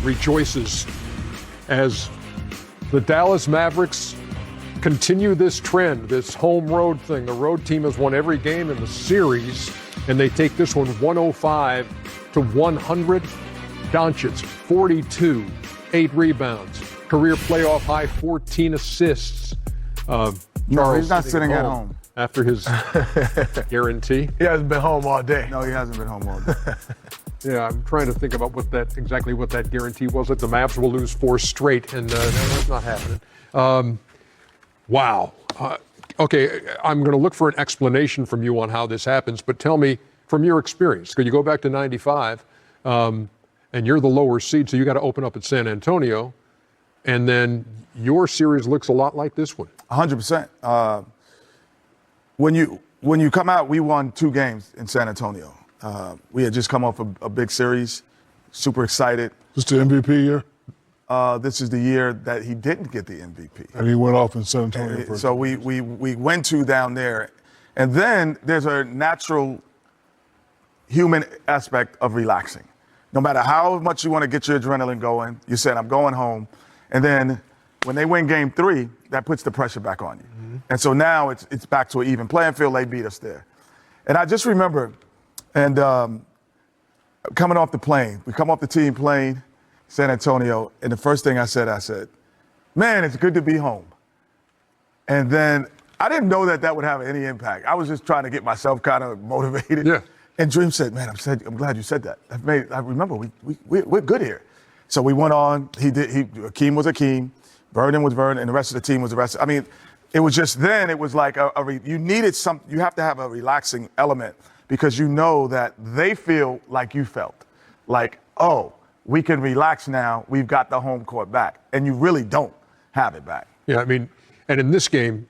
rejoices as the Dallas Mavericks continue this trend, this home road thing. The road team has won every game in the series, and they take this one 105-100. Doncic, 42, 8 rebounds, career playoff high, 14 assists. No, he's not sitting at home. After his guarantee. He hasn't been home all day. No, he hasn't been home all day. Yeah, I'm trying to think about exactly what that guarantee was. That the Mavs will lose 4 straight, and that's not happening. Wow. Okay, I'm going to look for an explanation from you on how this happens, but tell me from your experience. Could you go back to '95, and you're the lower seed, so you got to open up at San Antonio, and then your series looks a lot like this one. 100%. When you come out, we won 2 games in San Antonio. We had just come off a big series, super excited. This the MVP year? This is the year that he didn't get the MVP. And he went off in San Antonio. So we went 2 down there. And then there's a natural human aspect of relaxing. No matter how much you want to get your adrenaline going, you said, I'm going home. And then when they win game 3, that puts the pressure back on you. Mm-hmm. And so now it's back to an even playing field. They beat us there. And I just remember, and coming off the plane, we come off the team plane, San Antonio, and the first thing I said, man, it's good to be home. And then I didn't know that would have any impact. I was just trying to get myself kind of motivated. Yeah. And Dream said, man, I'm glad you said that. I remember we're good here. So we went on. Akeem was Akeem, Vernon was Vernon, and the rest of the team was the rest. I mean, it was just then. It was like you needed some. You have to have a relaxing element because you know that they feel like you felt, like, oh, we can relax now. We've got the home court back, and you really don't have it back. Yeah, I mean, and in this game,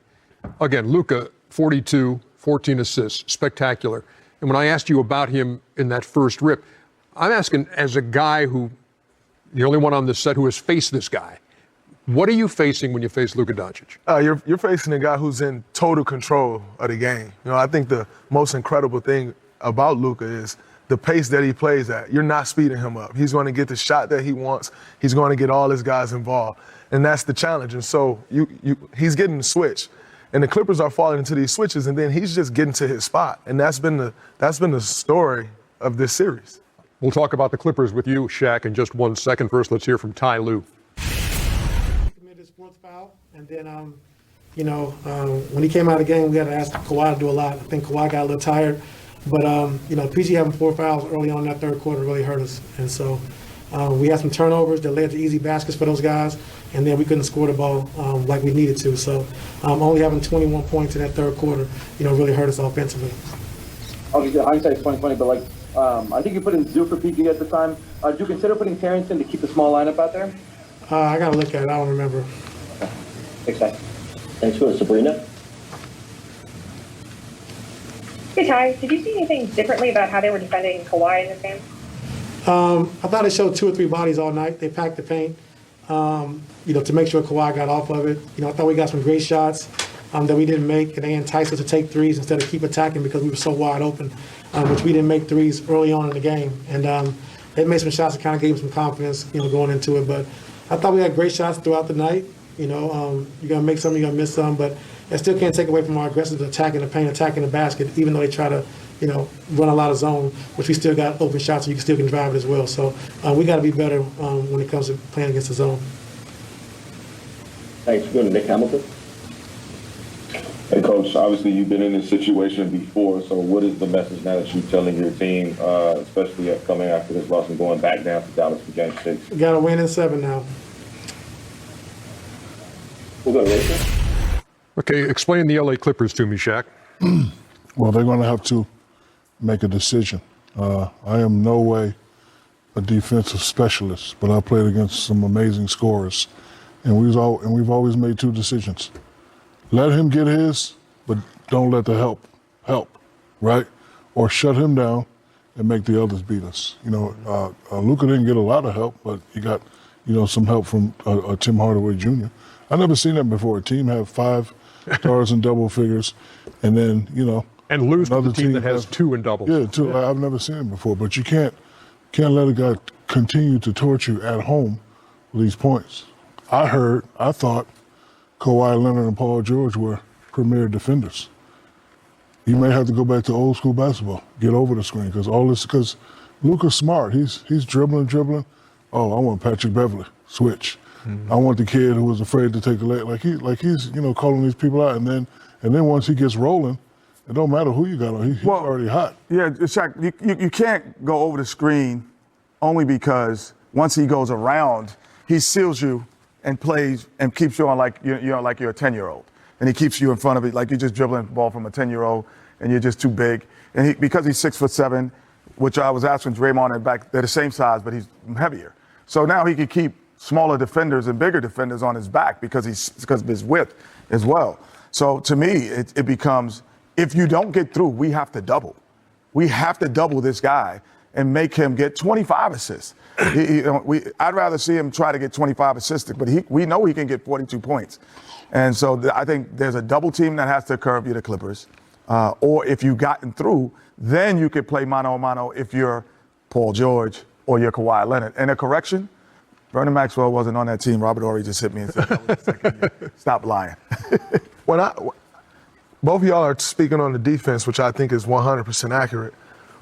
again, Luka, 42, 14 assists, spectacular. And when I asked you about him in that first rip, I'm asking as a guy who, the only one on this set who has faced this guy, what are you facing when you face Luka Doncic? You're facing a guy who's in total control of the game. You know, I think the most incredible thing about Luka is the pace that he plays at. You're not speeding him up. He's going to get the shot that he wants. He's going to get all his guys involved. And that's the challenge. And so he's getting the switch. And the Clippers are falling into these switches, and then he's just getting to his spot. And that's been the story of this series. We'll talk about the Clippers with you, Shaq, in just 1 second. First, let's hear from Ty Lue. Committed sports foul, and then, when he came out of the game, we had to ask Kawhi to do a lot. I think Kawhi got a little tired. But, PG having 4 fouls early on in that third quarter really hurt us. And so we had some turnovers that led to easy baskets for those guys, and then we couldn't score the ball like we needed to. So only having 21 points in that third quarter, really hurt us offensively. Obviously, hindsight's 20/20, but I think you put in Zoo for PG at the time. Did you consider putting Terrence in to keep the small lineup out there? I got to look at it. I don't remember. Thanks, guys. Thanks for Sabrina. Hey, Ty, did you see anything differently about how they were defending Kawhi in this game? I thought they showed 2 or 3 bodies all night. They packed the paint, to make sure Kawhi got off of it. I thought we got some great shots that we didn't make, and they enticed us to take threes instead of keep attacking because we were so wide open, which we didn't make threes early on in the game. And they made some shots that kind of gave them some confidence, going into it. But I thought we had great shots throughout the night. You're going to make some, you're going to miss some, but I still can't take away from our aggressive attacking the paint, attacking the basket, even though they try to, run a lot of zone, which we still got open shots, so you still can drive it as well. So we got to be better when it comes to playing against the zone. Thanks. Go to Nick Hamilton. Hey, Coach, obviously you've been in this situation before, so what is the message now that you're telling your team, especially coming after this loss and going back down to Dallas for Game 6? We got to win in 7 now. We'll go to Rachel. Okay, explain the LA Clippers to me, Shaq. Well, they're going to have to make a decision. I am no way a defensive specialist, but I played against some amazing scorers, and we've always made 2 decisions. Let him get his, but don't let the help, right? Or shut him down and make the others beat us. Luka didn't get a lot of help, but he got, some help from Tim Hardaway Jr. I've never seen that before. A team have 5 stars in double figures, and then, and lose to the team that has 2 in doubles. Yeah, 2. I've never seen it before, but you can't let a guy continue to torture you at home with these points. I thought Kawhi Leonard and Paul George were premier defenders. You may have to go back to old school basketball, get over the screen, because Luka's smart. He's dribbling. Oh, I want Patrick Beverley. Switch. I want the kid who was afraid to take the leg. Like he's calling these people out, and then once he gets rolling, it don't matter who you got on. He's already hot. Yeah, Shaq, you can't go over the screen only because once he goes around, he seals you and plays and keeps you on like you're a 10-year-old, and he keeps you in front of it like you're just dribbling the ball from a 10-year-old, and you're just too big. And because he's 6'7", which I was asking Draymond and back, they're the same size, but he's heavier. So now he can keep smaller defenders and bigger defenders on his back because of his width as well. So to me, it becomes, if you don't get through, we have to double. We have to double this guy and make him get 25 assists. I'd rather see him try to get 25 assists, but we know he can get 42 points. And so I think there's a double team that has to curve you, the Clippers. Or if you've gotten through, then you could play mano-a-mano if you're Paul George or you're Kawhi Leonard. And a correction, Vernon Maxwell wasn't on that team. Robert Horry just hit me and said, that was the second year. Stop lying. Both of y'all are speaking on the defense, which I think is 100% accurate.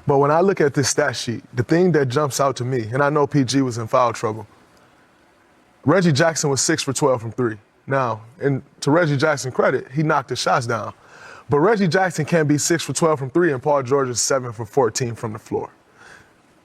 But when I look at this stat sheet, the thing that jumps out to me, and I know PG was in foul trouble, Reggie Jackson was 6 for 12 from 3. Now, and to Reggie Jackson's credit, he knocked his shots down. But Reggie Jackson can't be 6 for 12 from 3, and Paul George is 7 for 14 from the floor.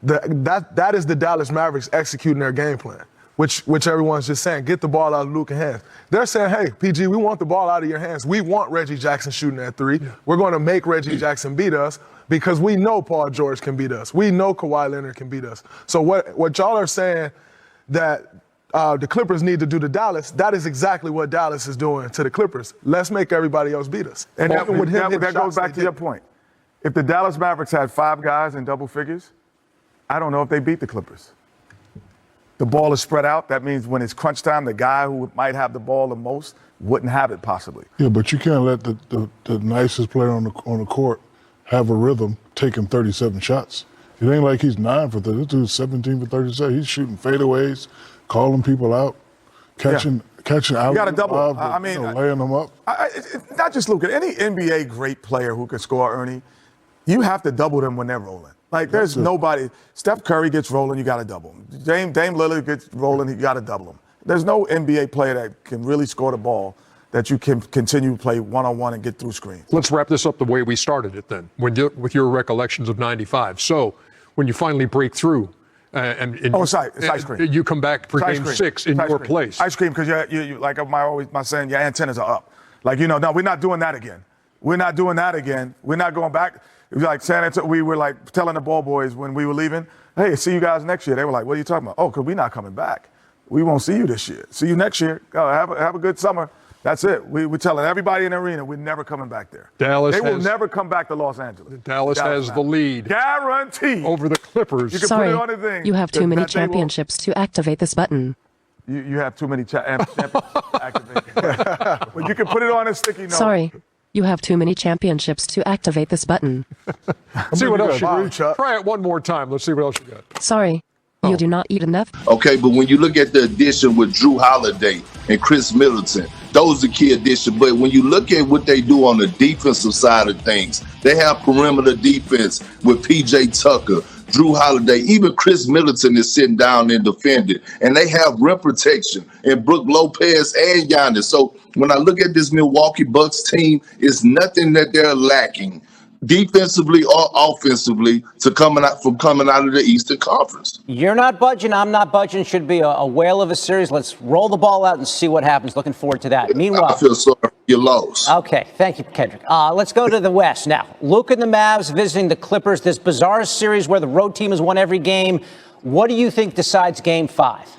That is the Dallas Mavericks executing their game plan, which everyone's just saying, get the ball out of Luka's hands. They're saying, hey, PG, we want the ball out of your hands. We want Reggie Jackson shooting at 3. Yeah. We're going to make Reggie Jackson beat us because we know Paul George can beat us. We know Kawhi Leonard can beat us. So what y'all are saying that the Clippers need to do to Dallas, that is exactly what Dallas is doing to the Clippers. Let's make everybody else beat us. And that goes back to your point. If the Dallas Mavericks had 5 guys in double figures, I don't know if they beat the Clippers. The ball is spread out. That means when it's crunch time, the guy who might have the ball the most wouldn't have it possibly. Yeah, but you can't let the nicest player on the court have a rhythm taking 37 shots. It ain't like he's 9 for 30. This dude's 17 for 37. He's shooting fadeaways, calling people out, catching out. You got to double. Laying them up. Not just Luka. Any NBA great player who can score, Ernie, you have to double them when they're rolling. Like, there's nobody. Steph Curry gets rolling, you got to double him. Dame Lillard gets rolling, you got to double him. There's no NBA player that can really score the ball that you can continue to play one-on-one and get through screens. Let's wrap this up the way we started it then, with your recollections of 95. So when you finally break through, it's ice cream. You come back for game 6 in your place. Ice cream, because you like my saying, your antennas are up. Like, no, we're not doing that again. We're not doing that again. We're not going back. It was like San Antonio, we were like telling the ball boys when we were leaving, hey, see you guys next year. They were like, what are you talking about? Oh, because we're not coming back. We won't see you this year. See you next year. Have a good summer. That's it. We're telling everybody in the arena we're never coming back there. They will never come back to Los Angeles. Dallas has the lead. Guaranteed. Over the Clippers. You can put it on the thing. You have too many championships to activate this button. You have too many championships to activate. But you can put it on a sticky note. Sorry. You have too many championships to activate this button. See what else you got. Try it one more time. Let's see what else you got. Sorry. You do not eat enough. Okay, but when you look at the addition with Drew Holiday and Chris Middleton, those are key additions. But when you look at what they do on the defensive side of things, they have perimeter defense with P.J. Tucker, Drew Holiday, even Chris Middleton is sitting down and defending. And they have rim protection in Brook Lopez and Giannis. So when I look at this Milwaukee Bucks team, it's nothing that they're lacking defensively or offensively coming out of the Eastern Conference. You're not budging. I'm not budging. Should be a whale of a series. Let's roll the ball out and see what happens. Looking forward to that. Meanwhile, I feel sorry for your loss. Okay. Thank you, Kendrick. Let's go to the West now. Luka and the Mavs visiting the Clippers. This bizarre series where the road team has won every game. What do you think decides Game 5?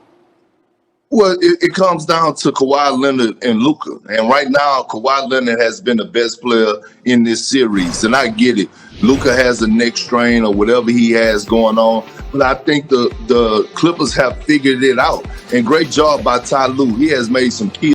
Well, it comes down to Kawhi Leonard and Luka. And right now, Kawhi Leonard has been the best player in this series. And I get it. Luka has a neck strain or whatever he has going on. But I think the Clippers have figured it out. And great job by Ty Lue. He has made some key